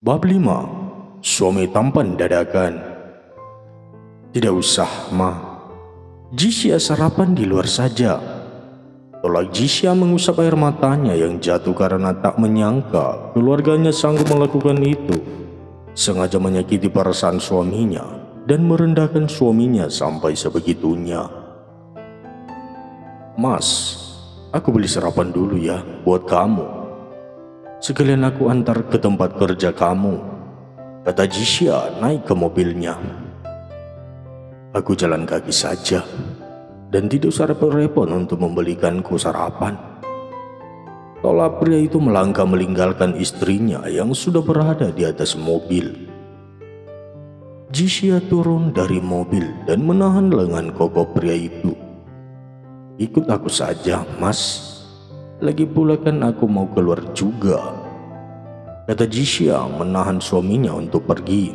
Bab 5. Suami tampan dadakan. Tidak usah, Ma. Jisya sarapan di luar saja. Tolak Jisya mengusap air matanya yang jatuh karena tak menyangka keluarganya sanggup melakukan itu. Sengaja menyakiti perasaan suaminya dan merendahkan suaminya sampai sebegitunya. Mas, aku beli sarapan dulu ya buat kamu. Sekalian aku antar ke tempat kerja kamu, kata Jisya naik ke mobilnya. Aku jalan kaki saja dan tidak usah repot-repot untuk membelikanku sarapan. Tolak pria itu melangkah meninggalkan istrinya yang sudah berada di atas mobil. Jisya turun dari mobil dan menahan lengan kokoh pria itu. Ikut aku saja, Mas. Lagi pula kan aku mau keluar juga, kata Jisya menahan suaminya untuk pergi.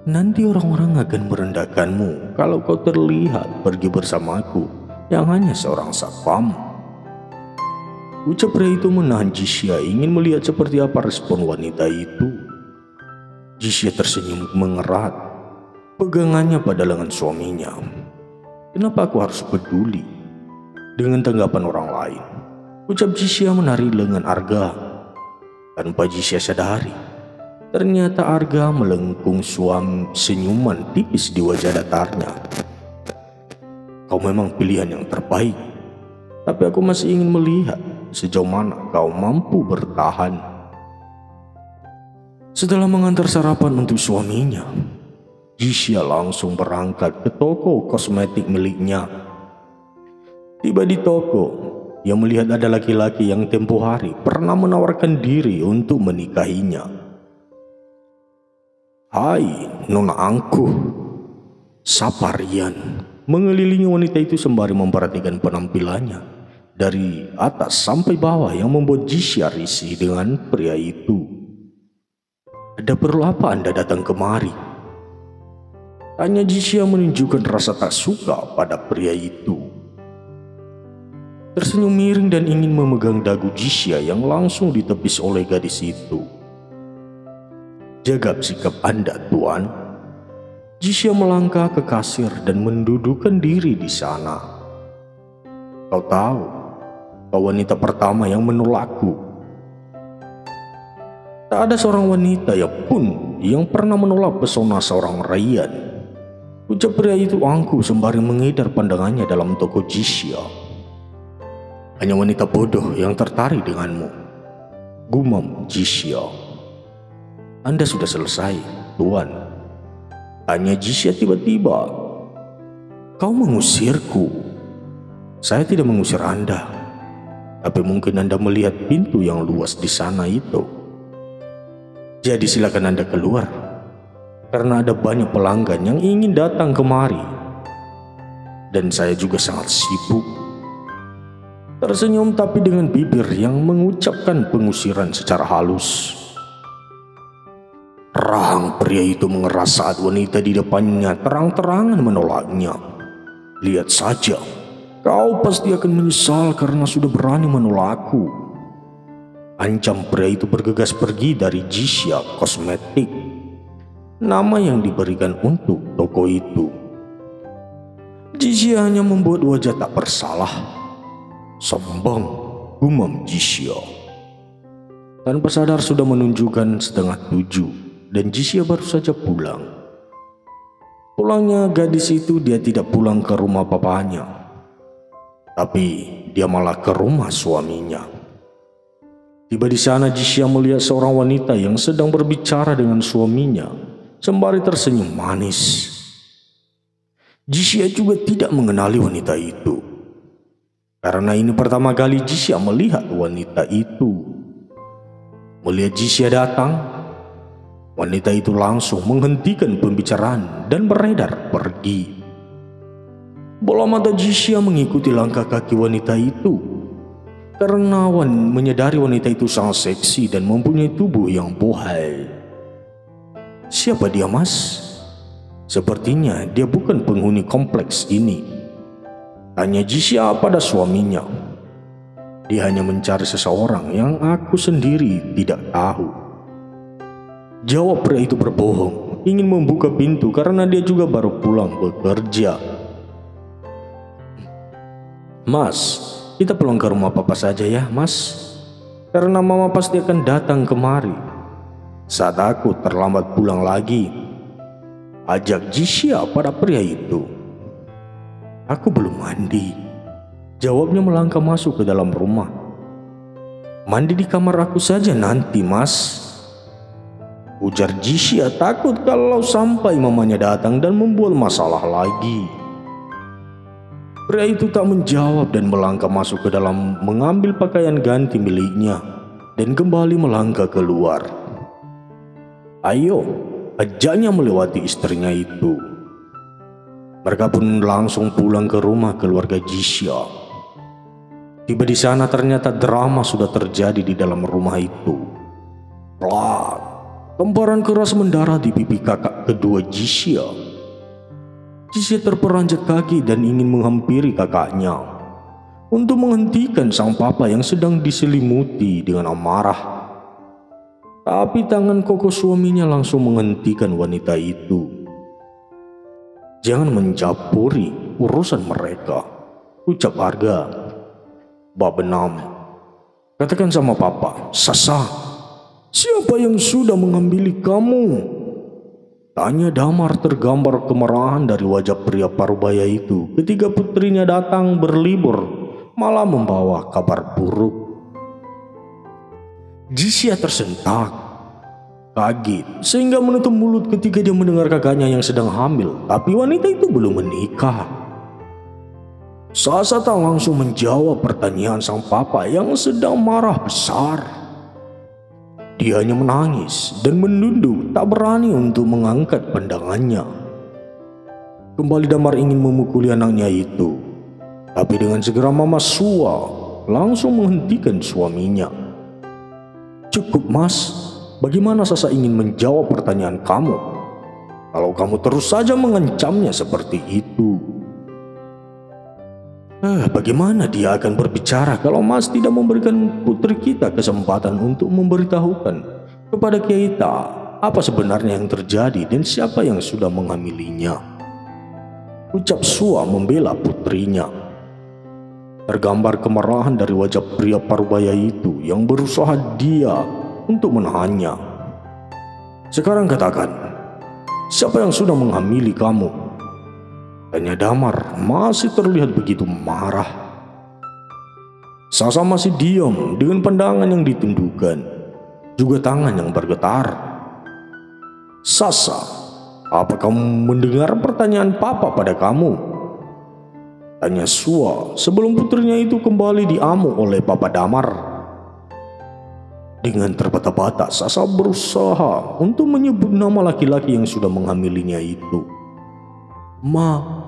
Nanti orang-orang akan merendahkanmu kalau kau terlihat pergi bersamaku yang hanya seorang satpam. Ucap pria itu menahan Jisya ingin melihat seperti apa respon wanita itu. Jisya tersenyum mengerat pegangannya pada lengan suaminya. Kenapa aku harus peduli dengan tanggapan orang lain? Ucap Jisya menarik lengan Arga. Tanpa Jisya sadari, ternyata Arga melengkung senyuman tipis di wajah datarnya. Kau memang pilihan yang terbaik, tapi aku masih ingin melihat sejauh mana kau mampu bertahan. Setelah mengantar sarapan untuk suaminya, Jisya langsung berangkat ke toko kosmetik miliknya. Tiba di toko, ia melihat ada laki-laki yang tempo hari pernah menawarkan diri untuk menikahinya. Hai, Nona Angkuh, sapa Rian mengelilingi wanita itu sembari memperhatikan penampilannya dari atas sampai bawah yang membuat Jisya risih dengan pria itu. Ada perlu apa Anda datang kemari? Tanya Jisya menunjukkan rasa tak suka pada pria itu. Tersenyum miring dan ingin memegang dagu Jisya yang langsung ditepis oleh gadis itu. Jaga sikap Anda, Tuan. Jisya melangkah ke kasir dan mendudukkan diri di sana. Kau tahu, kau wanita pertama yang menolakku. Tak ada seorang wanita yang pernah menolak pesona seorang Rian. Ucap pria itu angkuh sembari mengedar pandangannya dalam toko Jisya. Hanya wanita bodoh yang tertarik denganmu, gumam Jisya. Anda sudah selesai, Tuan. Tanya Jisya tiba-tiba. Kau mengusirku. Saya tidak mengusir Anda, tapi mungkin Anda melihat pintu yang luas di sana itu. Jadi silakan Anda keluar, karena ada banyak pelanggan yang ingin datang kemari. Dan saya juga sangat sibuk. Tersenyum tapi dengan bibir yang mengucapkan pengusiran secara halus. Rahang pria itu mengeras saat wanita di depannya terang-terangan menolaknya. Lihat saja, kau pasti akan menyesal karena sudah berani menolakku. Ancam pria itu bergegas pergi dari Jisya Kosmetik, nama yang diberikan untuk toko itu. Jisya hanya membuat wajah tak bersalah. Sombong, gumam Jisya. Tanpa sadar sudah menunjukkan 6:30 dan Jisya baru saja pulang. Pulangnya gadis itu dia tidak pulang ke rumah papanya, tapi dia malah ke rumah suaminya. Tiba di sana Jisya melihat seorang wanita yang sedang berbicara dengan suaminya sembari tersenyum manis. Jisya juga tidak mengenali wanita itu, karena ini pertama kali Jisya melihat wanita itu. Melihat Jisya datang, wanita itu langsung menghentikan pembicaraan dan beredar pergi. Bola mata Jisya mengikuti langkah kaki wanita itu, karena menyadari wanita itu sangat seksi dan mempunyai tubuh yang bohai. Siapa dia, Mas? Sepertinya dia bukan penghuni kompleks ini, tanya Jisya pada suaminya. Dia hanya mencari seseorang yang aku sendiri tidak tahu. Jawab pria itu berbohong, ingin membuka pintu karena dia juga baru pulang bekerja. Mas, kita pulang ke rumah papa saja ya mas, karena mama pasti akan datang kemari saat aku terlambat pulang lagi, ajak Jisya pada pria itu. Aku belum mandi, jawabnya melangkah masuk ke dalam rumah. Mandi di kamar aku saja nanti mas, ujar Jisya takut kalau sampai mamanya datang dan membuat masalah lagi. Pria itu tak menjawab dan melangkah masuk ke dalam mengambil pakaian ganti miliknya dan kembali melangkah keluar. Ayo, ajaknya melewati istrinya itu. Mereka pun langsung pulang ke rumah keluarga Jisya. Tiba di sana ternyata drama sudah terjadi di dalam rumah itu. Plak, lemparan keras mendarat di pipi kakak kedua Jisya. Jisya terperanjat kaki dan ingin menghampiri kakaknya untuk menghentikan sang papa yang sedang diselimuti dengan amarah. Tapi tangan kokoh suaminya langsung menghentikan wanita itu. Jangan mencampuri urusan mereka, ucap Arga. Bab 6. Katakan sama papa, Sasa, siapa yang sudah mengambil kamu? Tanya Damar tergambar kemarahan dari wajah pria parubaya itu ketika putrinya datang berlibur malah membawa kabar buruk. Jisya tersentak, kaget sehingga menutup mulut ketika dia mendengar kakaknya yang sedang hamil, tapi wanita itu belum menikah. Sasa tak langsung menjawab pertanyaan sang papa yang sedang marah besar. Dia hanya menangis dan menunduk, tak berani untuk mengangkat pandangannya. Kembali Damar ingin memukuli anaknya itu, tapi dengan segera Mama Sua langsung menghentikan suaminya. Cukup mas, bagaimana Sasa ingin menjawab pertanyaan kamu kalau kamu terus saja mengancamnya seperti itu? Bagaimana dia akan berbicara kalau Mas tidak memberikan putri kita kesempatan untuk memberitahukan kepada kita apa sebenarnya yang terjadi dan siapa yang sudah menghamilinya? Ucap Sua membela putrinya. Tergambar kemarahan dari wajah pria parubaya itu yang berusaha dia untuk menahannya. Sekarang katakan, siapa yang sudah menghamili kamu? Tanya Damar masih terlihat begitu marah. Sasa masih diam dengan pandangan yang ditundukkan, juga tangan yang bergetar. Sasa, apa kamu mendengar pertanyaan papa pada kamu? Tanya Sua sebelum putrinya itu kembali diamuk oleh papa Damar. Dengan terbata-bata Sasa berusaha untuk menyebut nama laki-laki yang sudah menghamilinya itu. Mal.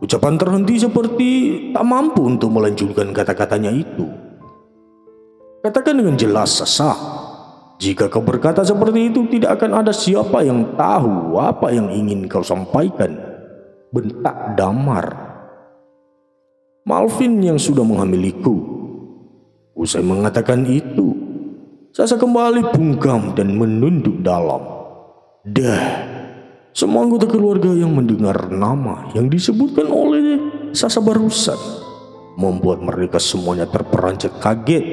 Ucapan terhenti seperti tak mampu untuk melanjutkan kata-katanya itu. Katakan dengan jelas Sasa, jika kau berkata seperti itu tidak akan ada siapa yang tahu apa yang ingin kau sampaikan, bentak Damar. Malvin yang sudah menghamiliku. Usai mengatakan itu, Sasa kembali bungkam dan menunduk dalam. Semua anggota keluarga yang mendengar nama yang disebutkan oleh Sasa barusan membuat mereka semuanya terperanjat kaget,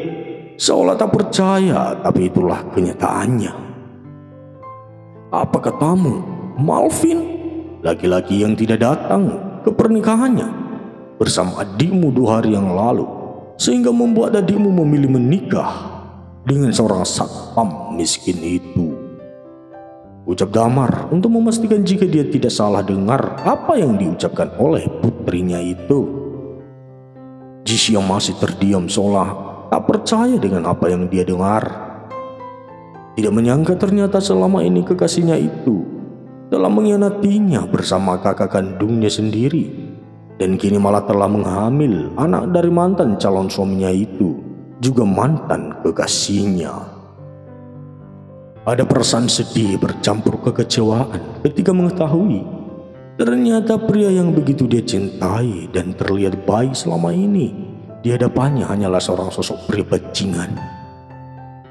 seolah tak percaya, tapi itulah kenyataannya. Apa katamu, Malvin, laki-laki yang tidak datang ke pernikahannya bersama adikmu 2 hari yang lalu, sehingga membuat adikmu memilih menikah dengan seorang satpam miskin itu? Ucap Damar untuk memastikan jika dia tidak salah dengar apa yang diucapkan oleh putrinya itu. Jisya masih terdiam seolah tak percaya dengan apa yang dia dengar. Tidak menyangka ternyata selama ini kekasihnya itu telah mengkhianatinya bersama kakak kandungnya sendiri, dan kini malah telah menghamil anak dari mantan calon suaminya itu, juga mantan kekasihnya. Ada perasaan sedih bercampur kekecewaan ketika mengetahui ternyata pria yang begitu dia cintai dan terlihat baik selama ini di hadapannya hanyalah seorang sosok pria bajingan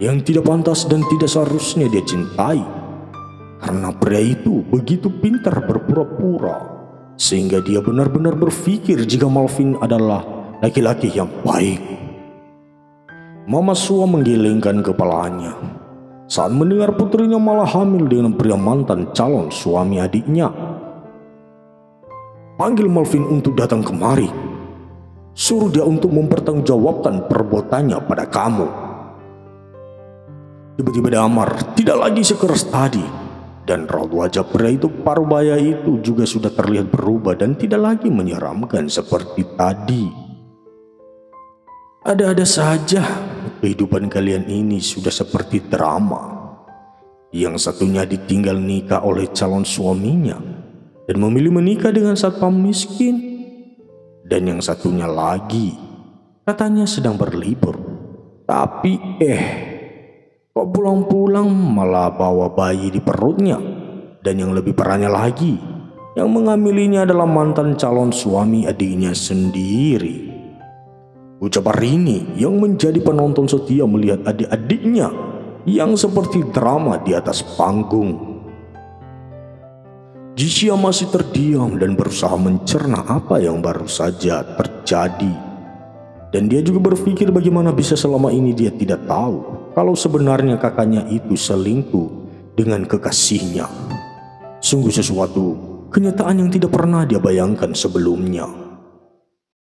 yang tidak pantas dan tidak seharusnya dia cintai. Karena pria itu begitu pintar berpura-pura, sehingga dia benar-benar berpikir jika Malvin adalah laki-laki yang baik. Mama Sua menggelengkan kepalanya saat mendengar putrinya malah hamil dengan pria mantan calon suami adiknya. Panggil Malvin untuk datang kemari. Suruh dia untuk mempertanggungjawabkan perbuatannya pada kamu. Tiba-tiba Damar tidak lagi sekeras tadi, dan raut wajah pria itu parubaya itu juga sudah terlihat berubah dan tidak lagi menyeramkan seperti tadi. Ada-ada saja, kehidupan kalian ini sudah seperti drama. Yang satunya ditinggal nikah oleh calon suaminya dan memilih menikah dengan satpam miskin. Dan yang satunya lagi katanya sedang berlibur, tapi kok pulang-pulang malah bawa bayi di perutnya. Dan yang lebih parahnya lagi, yang mengamilinya adalah mantan calon suami adiknya sendiri. Ucap Rini yang menjadi penonton setia melihat adik-adiknya yang seperti drama di atas panggung. Jixia masih terdiam dan berusaha mencerna apa yang baru saja terjadi. Dan dia juga berpikir bagaimana bisa selama ini dia tidak tahu kalau sebenarnya kakaknya itu selingkuh dengan kekasihnya. Sungguh sesuatu kenyataan yang tidak pernah dia bayangkan sebelumnya.